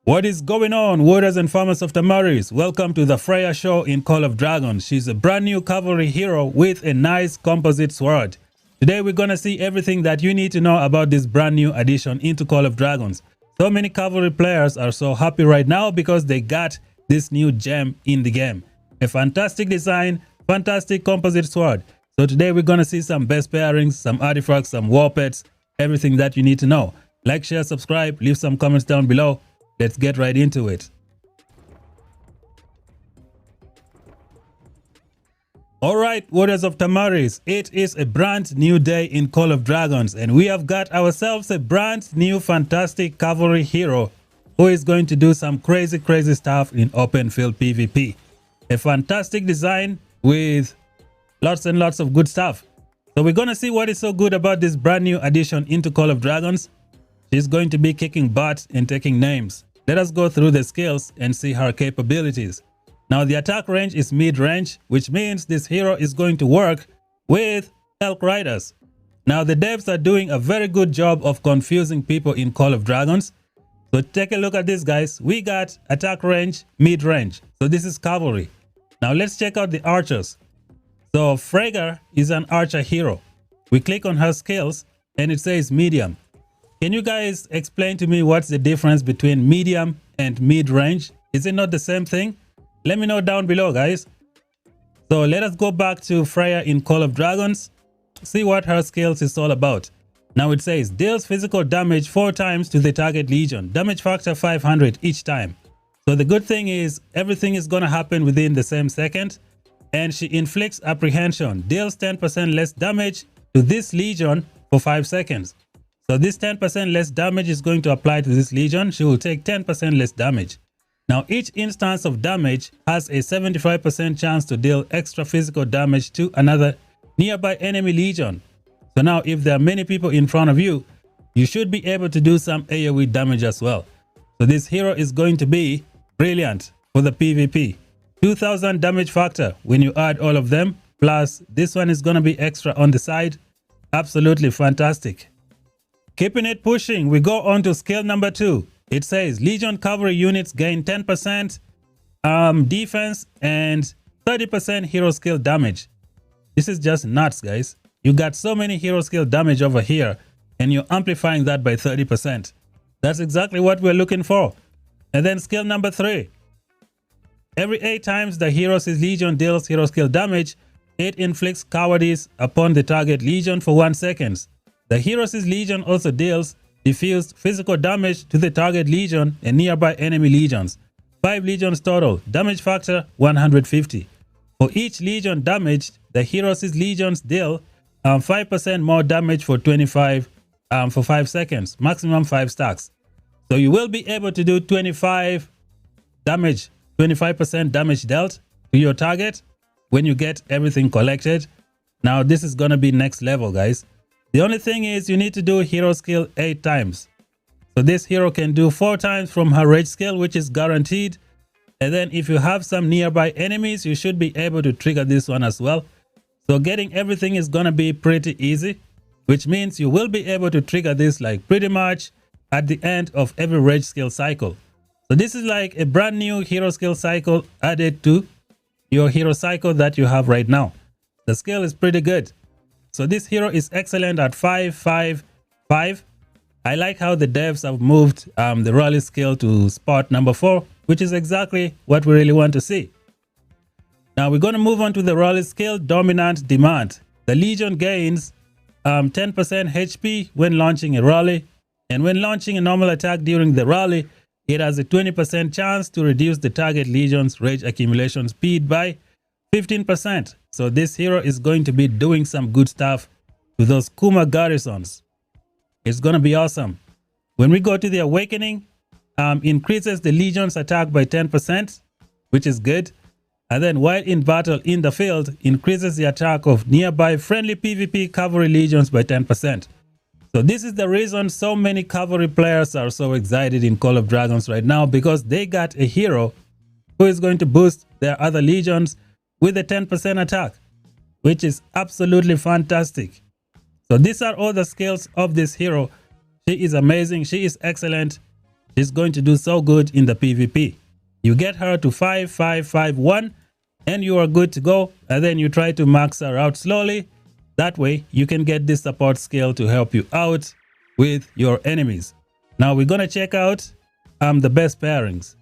What is going on, warriors and farmers of Tamaris? Welcome to the FREYA show in Call of Dragons. She's a brand new cavalry hero with a nice composite sword. Today we're gonna see everything that you need to know about this brand new addition into Call of Dragons. So many cavalry players are so happy right now because they got this new gem in the game. A fantastic design, fantastic composite sword. So today we're gonna see some best pairings, some artifacts, some warpets, everything that you need to know. Like, share, subscribe, leave some comments down below. Let's get right into it. Alright, warriors of Tamaris, it is a brand new day in Call of Dragons and we have got ourselves a brand new fantastic cavalry hero who is going to do some crazy stuff in open field PvP. A fantastic design with lots and lots of good stuff. So we're gonna see what is so good about this brand new addition into Call of Dragons. She's going to be kicking butt and taking names. Let us go through the skills and see her capabilities. Now the attack range is mid-range, which means this hero is going to work with elk riders. Now the devs are doing a very good job of confusing people in Call of Dragons. So take a look at this, guys. We got attack range, mid-range. So this is cavalry. Now let's check out the archers. So FREYA is an archer hero. We click on her skills and it says medium. Can you guys explain to me what's the difference between medium and mid-range? Is it not the same thing? Let me know down below, guys. So let us go back to FREYA in Call of Dragons, see what her skills is all about. Now it says deals physical damage 4 times to the target legion, damage factor 500 each time. So the good thing is everything is gonna happen within the same second, and she inflicts apprehension, deals 10% less damage to this legion for 5 seconds. So this 10% less damage is going to apply to this legion. She will take 10% less damage. Now each instance of damage has a 75% chance to deal extra physical damage to another nearby enemy legion. So now if there are many people in front of you, you should be able to do some AoE damage as well. So this hero is going to be brilliant for the PvP. 2000 damage factor when you add all of them, plus this one is going to be extra on the side. Absolutely fantastic. Keeping it pushing, we go on to skill number 2. It says Legion cavalry units gain 10% defense and 30% hero skill damage. This is just nuts, guys. You got so many hero skill damage over here and you're amplifying that by 30%. That's exactly what we're looking for. And then skill number 3. Every 8 times the hero's legion deals hero skill damage, it inflicts cowardice upon the target legion for 1 second. The hero's legion also deals diffused physical damage to the target legion and nearby enemy legions. 5 legions total, damage factor 150. For each legion damaged, the hero's legions deal 5% more damage for 5 seconds, maximum 5 stacks. So you will be able to do 25% damage dealt to your target when you get everything collected. Now this is gonna be next level, guys. The only thing is you need to do hero skill 8 times. So this hero can do 4 times from her rage skill, which is guaranteed. And then if you have some nearby enemies, you should be able to trigger this one as well. So getting everything is gonna be pretty easy, which means you will be able to trigger this like pretty much at the end of every rage skill cycle. So this is like a brand new hero skill cycle added to your hero cycle that you have right now. The skill is pretty good. So this hero is excellent at 5-5-5. I like how the devs have moved the rally skill to spot number 4, which is exactly what we really want to see. Now we're going to move on to the rally skill, dominant demand. The legion gains 10% HP when launching a rally, and when launching a normal attack during the rally, it has a 20% chance to reduce the target legion's rage accumulation speed by 15%. So this hero is going to be doing some good stuff to those Kuma garrisons. It's going to be awesome. When we go to the awakening, increases the legion's attack by 10%, which is good. And then while in battle in the field, increases the attack of nearby friendly PvP cavalry legions by 10%. So this is the reason so many cavalry players are so excited in Call of Dragons right now, because they got a hero who is going to boost their other legions with a 10% attack, which is absolutely fantastic. So these are all the skills of this hero. She is amazing. She is excellent. She's going to do so good in the PvP. You get her to 5-5-5-1 and you are good to go, and then you try to max her out slowly. That way you can get this support skill to help you out with your enemies. Now we're gonna check out the best pairings.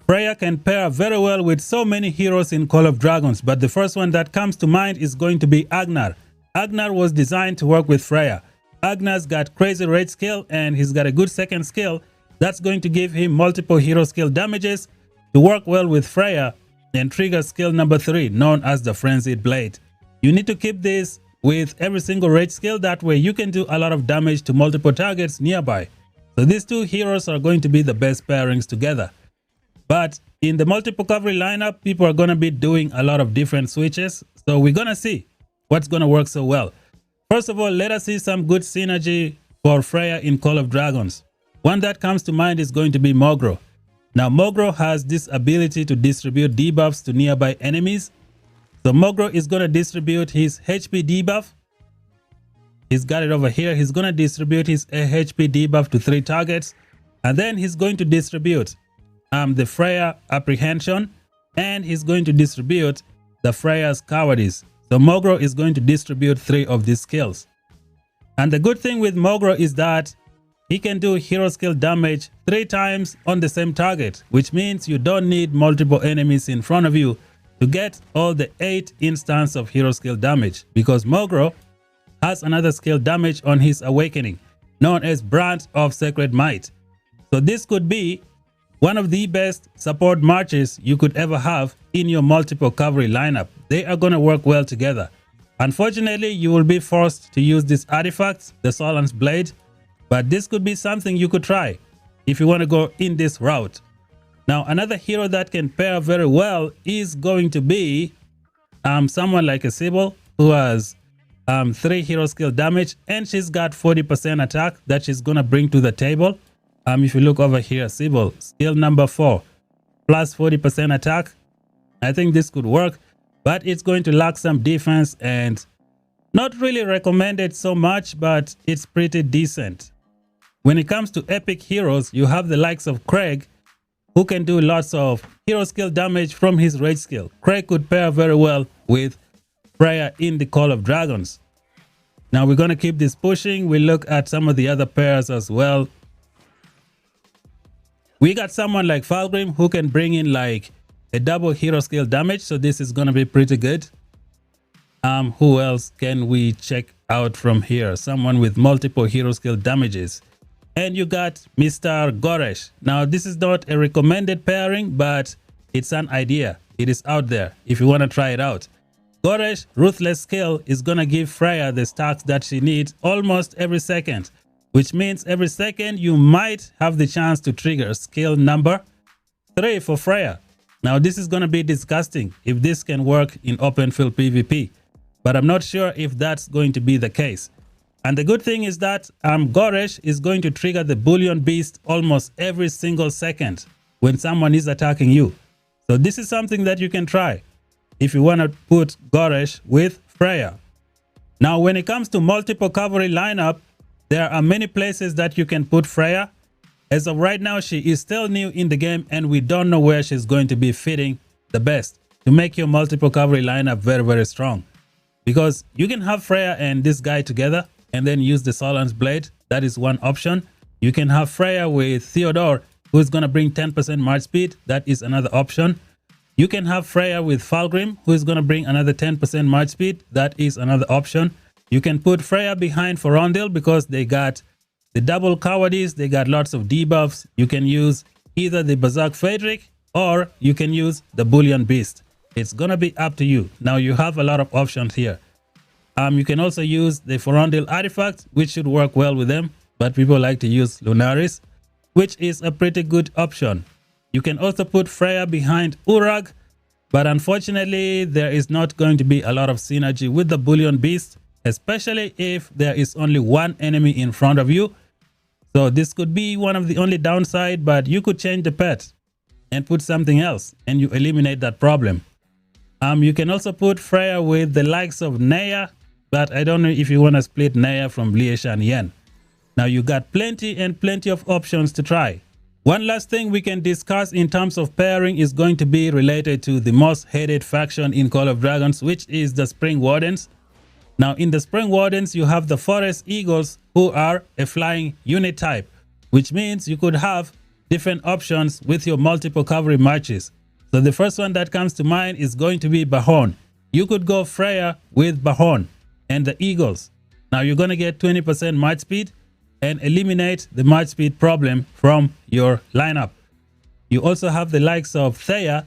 Freya can pair very well with so many heroes in Call of Dragons, but the first one that comes to mind is going to be Agnar. Agnar was designed to work with Freya. Agnar's got crazy rage skill and he's got a good second skill that's going to give him multiple hero skill damages to work well with Freya and trigger skill number 3, known as the Frenzied Blade. You need to keep this with every single rage skill, that way you can do a lot of damage to multiple targets nearby. So these two heroes are going to be the best pairings together. But in the multiple cavalry lineup, people are going to be doing a lot of different switches. So we're going to see what's going to work so well. First of all, let us see some good synergy for Freya in Call of Dragons. One that comes to mind is going to be Mogro. Now Mogro has this ability to distribute debuffs to nearby enemies. So Mogro is going to distribute his HP debuff. He's got it over here. He's going to distribute his HP debuff to 3 targets. And then he's going to distribute the Freya Apprehension. And he's going to distribute the Freya's Cowardice. So Mogro is going to distribute 3 of these skills. And the good thing with Mogro is that he can do hero skill damage 3 times on the same target, which means you don't need multiple enemies in front of you to get all the 8 instances of hero skill damage, because Mogro has another skill damage on his awakening known as Brand of Sacred Might. So this could be one of the best support marches you could ever have in your multiple cavalry lineup. They are going to work well together. Unfortunately, you will be forced to use this artifact, the Solan's Blade, but this could be something you could try if you want to go in this route. Now, another hero that can pair very well is going to be someone like a Sybil, who has 3 hero skill damage, and she's got 40% attack that she's going to bring to the table. If you look over here, Sybil, skill number 4, plus 40% attack. I think this could work, but it's going to lack some defense and not really recommended so much, but it's pretty decent. When it comes to epic heroes, you have the likes of Craig, who can do lots of hero skill damage from his rage skill. Craig could pair very well with Freya in the Call of Dragons. Now we're going to keep this pushing. We look at some of the other pairs as well. We got someone like Falgrim who can bring in like a double hero skill damage. So this is going to be pretty good. Who else can we check out from here? Someone with multiple hero skill damages. And you got Mr. Goresh. Now, this is not a recommended pairing, but it's an idea. It is out there if you want to try it out. Goresh Ruthless skill is going to give Freya the stacks that she needs almost every second, which means every second you might have the chance to trigger skill number 3 for Freya. Now, this is going to be disgusting if this can work in open field PvP, but I'm not sure if that's going to be the case. And the good thing is that Goresh is going to trigger the Bullion Beast almost every single second when someone is attacking you. So this is something that you can try if you want to put Goresh with Freya. Now, when it comes to multiple cavalry lineup, there are many places that you can put Freya. As of right now, she is still new in the game and we don't know where she's going to be fitting the best to make your multiple cavalry lineup very, very strong. Because you can have Freya and this guy together and then use the Solan's Blade. That is one option. You can have Freya with Theodore, who is going to bring 10% march speed. That is another option. You can have Freya with Falgrim, who is going to bring another 10% march speed. That is another option. You can put Freya behind Forondil because they got the double cowardice. They got lots of debuffs. You can use either the Berserk Phaedric or you can use the Bullion Beast. It's going to be up to you. Now you have a lot of options here. You can also use the Forondil artifact, which should work well with them, but people like to use Lunaris, which is a pretty good option. You can also put Freya behind Urag, but unfortunately there is not going to be a lot of synergy with the Bullion Beast, especially if there is only one enemy in front of you. So this could be one of the only downside, but you could change the pet and put something else and you eliminate that problem. You can also put Freya with the likes of Naya, but I don't know if you want to split Naya from Lieshan Yen. Now you got plenty and plenty of options to try. One last thing we can discuss in terms of pairing is going to be related to the most hated faction in Call of Dragons, which is the Spring Wardens. Now in the Spring Wardens, you have the Forest Eagles, who are a flying unit type, which means you could have different options with your multiple cavalry marches. So the first one that comes to mind is going to be Bahorn. You could go FREYA with Bahorn and the Eagles. Now you're going to get 20% march speed and eliminate the march speed problem from your lineup. You also have the likes of Thea,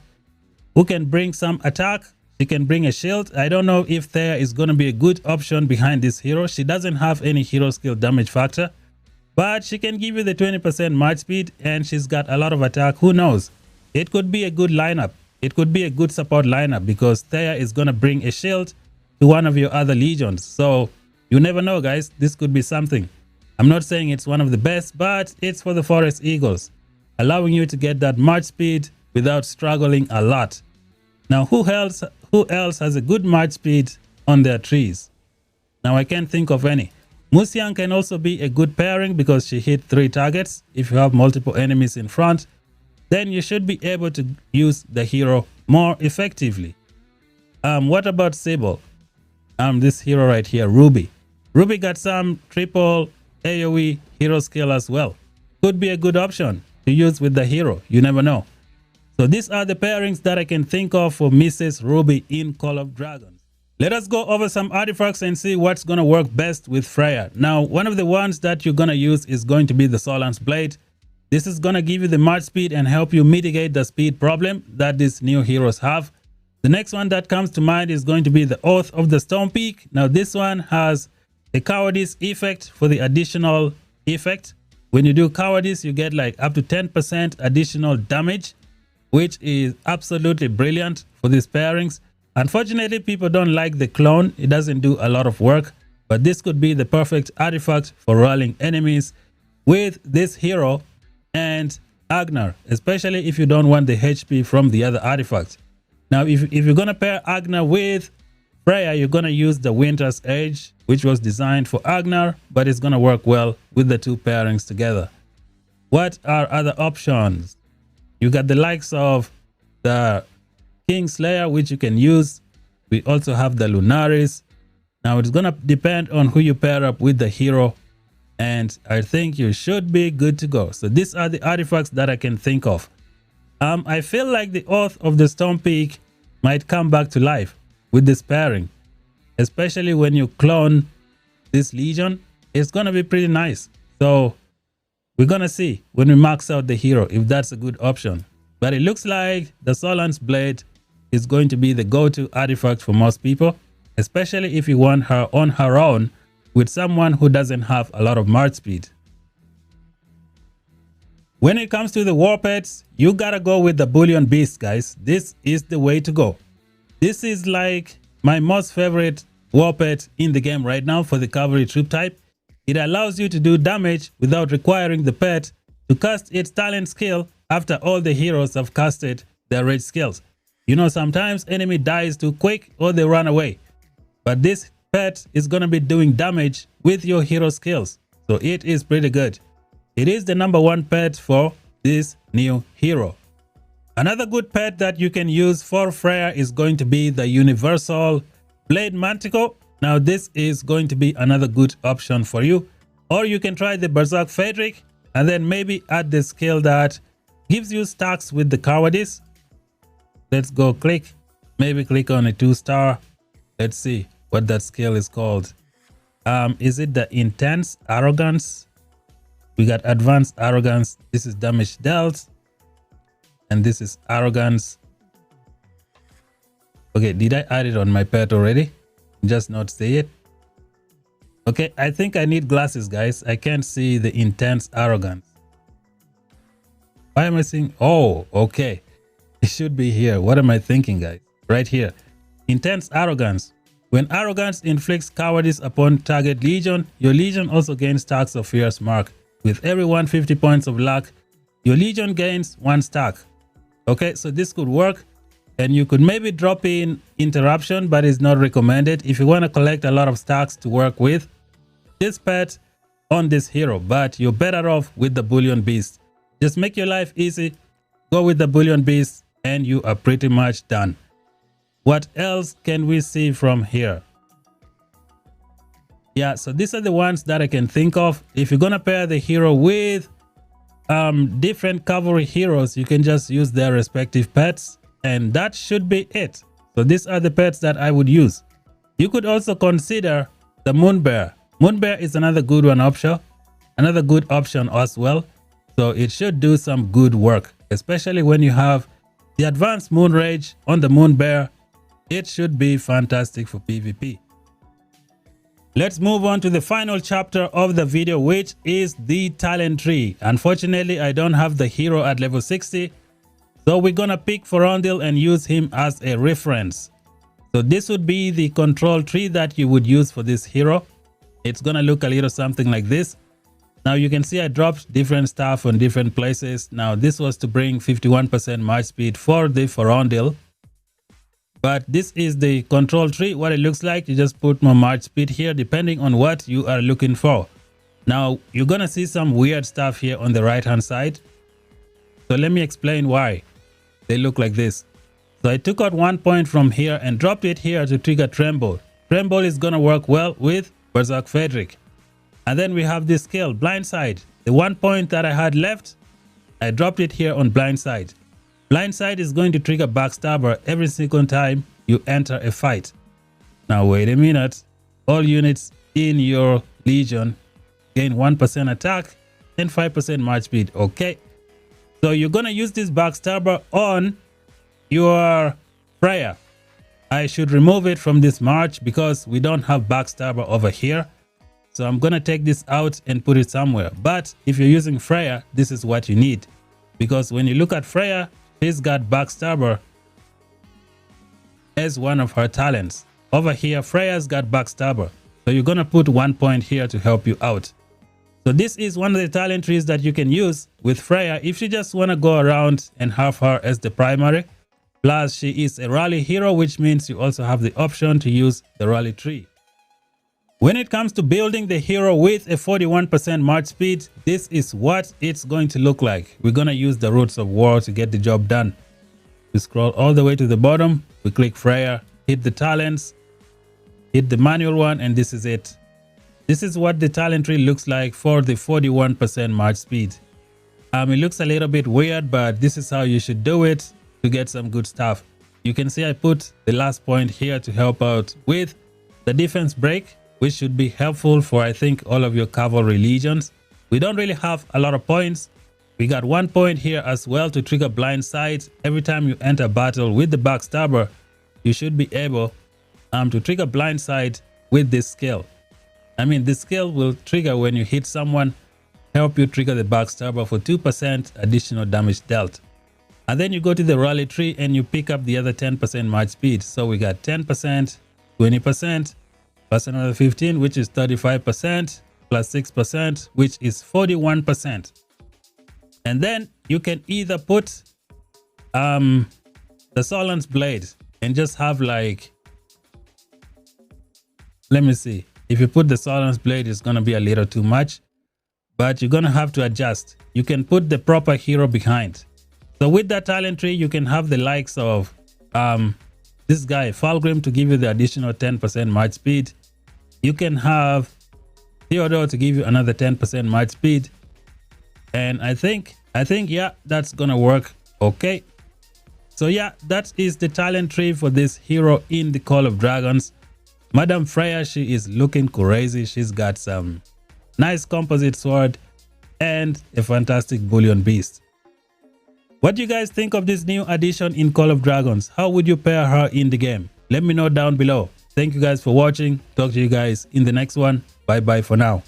who can bring some attack. She can bring a shield. I don't know if Thea is going to be a good option behind this hero. She doesn't have any hero skill damage factor, but she can give you the 20% march speed and she's got a lot of attack. Who knows? It could be a good lineup. It could be a good support lineup because Thea is going to bring a shield to one of your other legions. So you never know, guys. This could be something. I'm not saying it's one of the best, but it's for the Forest Eagles, allowing you to get that march speed without struggling a lot. Now, who else has a good march speed on their trees? Now, I can't think of any. Musian can also be a good pairing because she hit 3 targets. If you have multiple enemies in front, then you should be able to use the hero more effectively. What about Sable? This hero right here, Ruby. Ruby got some triple AoE hero skill as well. Could be a good option to use with the hero. You never know. So these are the pairings that I can think of for Mrs. Ruby in Call of Dragons. Let us go over some artifacts and see what's going to work best with Freya. Now, one of the ones that you're going to use is going to be the Solan's Blade. This is going to give you the march speed and help you mitigate the speed problem that these new heroes have. The next one that comes to mind is going to be the Oath of the Storm Peak. Now, this one has the cowardice effect for the additional effect. When you do cowardice, you get like up to 10% additional damage, which is absolutely brilliant for these pairings. Unfortunately, people don't like the clone. It doesn't do a lot of work, but this could be the perfect artifact for rolling enemies with this hero and Agnar, especially if you don't want the HP from the other artifact. Now, if you're going to pair Agnar with Freya, you're going to use the Winter's Edge, which was designed for Agnar, but it's going to work well with the 2 pairings together. What are other options? You got the likes of the Kingslayer, which you can use. We also have the Lunaris. Now, it's going to depend on who you pair up with the hero, and I think you should be good to go. So these are the artifacts that I can think of. I feel like the Oath of the Storm Peak might come back to life with this pairing, especially when you clone this legion. It's gonna be pretty nice. So we're gonna see when we max out the hero if that's a good option, but it looks like the Solan's Blade is going to be the go-to artifact for most people, especially if you want her on her own with someone who doesn't have a lot of march speed. When it comes to the Warpets, you gotta go with the Bullion Beast, guys. This is the way to go. This is like my most favorite Warpet in the game right now for the cavalry troop type. It allows you to do damage without requiring the pet to cast its talent skill after all the heroes have casted their rage skills. You know, sometimes enemy dies too quick or they run away, but this pet is going to be doing damage with your hero skills. So it is pretty good. It is the #1 pet for this new hero. Another good pet that you can use for Freya is going to be the Universal Blade Manticore. Now, this is going to be another good option for you. Or you can try the Berserk Frederick and then maybe add the skill that gives you stacks with the cowardice. Let's go click. Maybe click on a 2-star. Let's see what that skill is called. Is it the Intense Arrogance? We got Advanced Arrogance. This is damage dealt. And this is Arrogance. Okay, did I add it on my pet already? Just not see it. Okay, I think I need glasses, guys. I can't see the Intense Arrogance. Why am I seeing? Oh, okay. It should be here. What am I thinking, guys? Right here. Intense Arrogance. When Arrogance inflicts cowardice upon target legion, your legion also gains stacks of Fierce Mark. With every 150 points of luck, your legion gains 1 stack. Okay, so this could work, and you could maybe drop in Interruption, but it's not recommended if you want to collect a lot of stacks to work with this pet on this hero, but you're better off with the Bullion Beast. Just make your life easy. Go with the bullion beast and you are pretty much done. What else can we see from here? Yeah, so these are the ones that I can think of. If you're gonna pair the hero with different cavalry heroes, you can just use their respective pets, and that should be it. So these are the pets that I would use. You could also consider the moon bear. Moon bear is another good option as well. So it should do some good work, especially when you have the advanced moon rage on the moon bear. It should be fantastic for PvP. Let's move on to the final chapter of the video, which is the talent tree. Unfortunately, I don't have the hero at level 60. So we're gonna pick Ferondil and use him as a reference. So this would be the control tree that you would use for this hero. It's gonna look a little something like this. Now you can see I dropped different stuff on different places. Now this was to bring 51% march speed for the Ferondil. But this is the control tree. What it looks like, you just put more march speed here depending on what you are looking for. Now you're gonna see some weird stuff here on the right hand side. So let me explain why they look like this. So I took out 1 point from here and dropped it here to trigger Tremble. Tremble is gonna work well with Berserk Frederick. And then we have this skill, Blindside. The 1 point that I had left, I dropped it here on Blindside. Blindside is going to trigger Backstabber every single time you enter a fight. Now wait a minute. All units in your legion gain 1% attack and 5% march speed. Okay. So you're going to use this Backstabber on your Freya. I should remove it from this march because we don't have Backstabber over here. So I'm going to take this out and put it somewhere. But if you're using Freya, this is what you need. Because when you look at Freya, she's got Backstabber as one of her talents. Over here, Freya's got Backstabber. So you're going to put 1 point here to help you out. So this is one of the talent trees that you can use with Freya if you just want to go around and have her as the primary. Plus, she is a rally hero, which means you also have the option to use the rally tree. When it comes to building the hero with a 41% march speed, this is what it's going to look like. We're going to use the Roots of War to get the job done. We scroll all the way to the bottom, we click Freya, hit the talents, hit the manual one, and this is it. This is what the talent tree looks like for the 41% march speed. It looks a little bit weird, but this is how you should do it to get some good stuff. You can see I put the last point here to help out with the defense break, which should be helpful for, I think, all of your cavalry legions. We don't really have a lot of points. We got 1 point here as well to trigger Blindside. Every time you enter battle with the Backstabber, you should be able to trigger Blindside with this skill. I mean, this skill will trigger when you hit someone, help you trigger the Backstabber for 2% additional damage dealt. And then you go to the rally tree and you pick up the other 10% march speed. So we got 10%, 20%, plus another 15, which is 35%, plus 6%, which is 41%. And then you can either put the Solon's Blade and just have like, let me see. If you put the Solon's Blade, it's going to be a little too much, but you're going to have to adjust. You can put the proper hero behind. So with that talent tree, you can have the likes of this guy, Falgrim, to give you the additional 10% march speed. You can have Theodore to give you another 10% march speed. And I think, yeah, that's gonna work. Okay. So yeah, that is the talent tree for this hero in the Call of Dragons. Madam Freya, she is looking crazy. She's got some nice composite sword and a fantastic bullion beast. What do you guys think of this new addition in Call of Dragons? How would you pair her in the game? Let me know down below. Thank you guys for watching. Talk to you guys in the next one. Bye bye for now.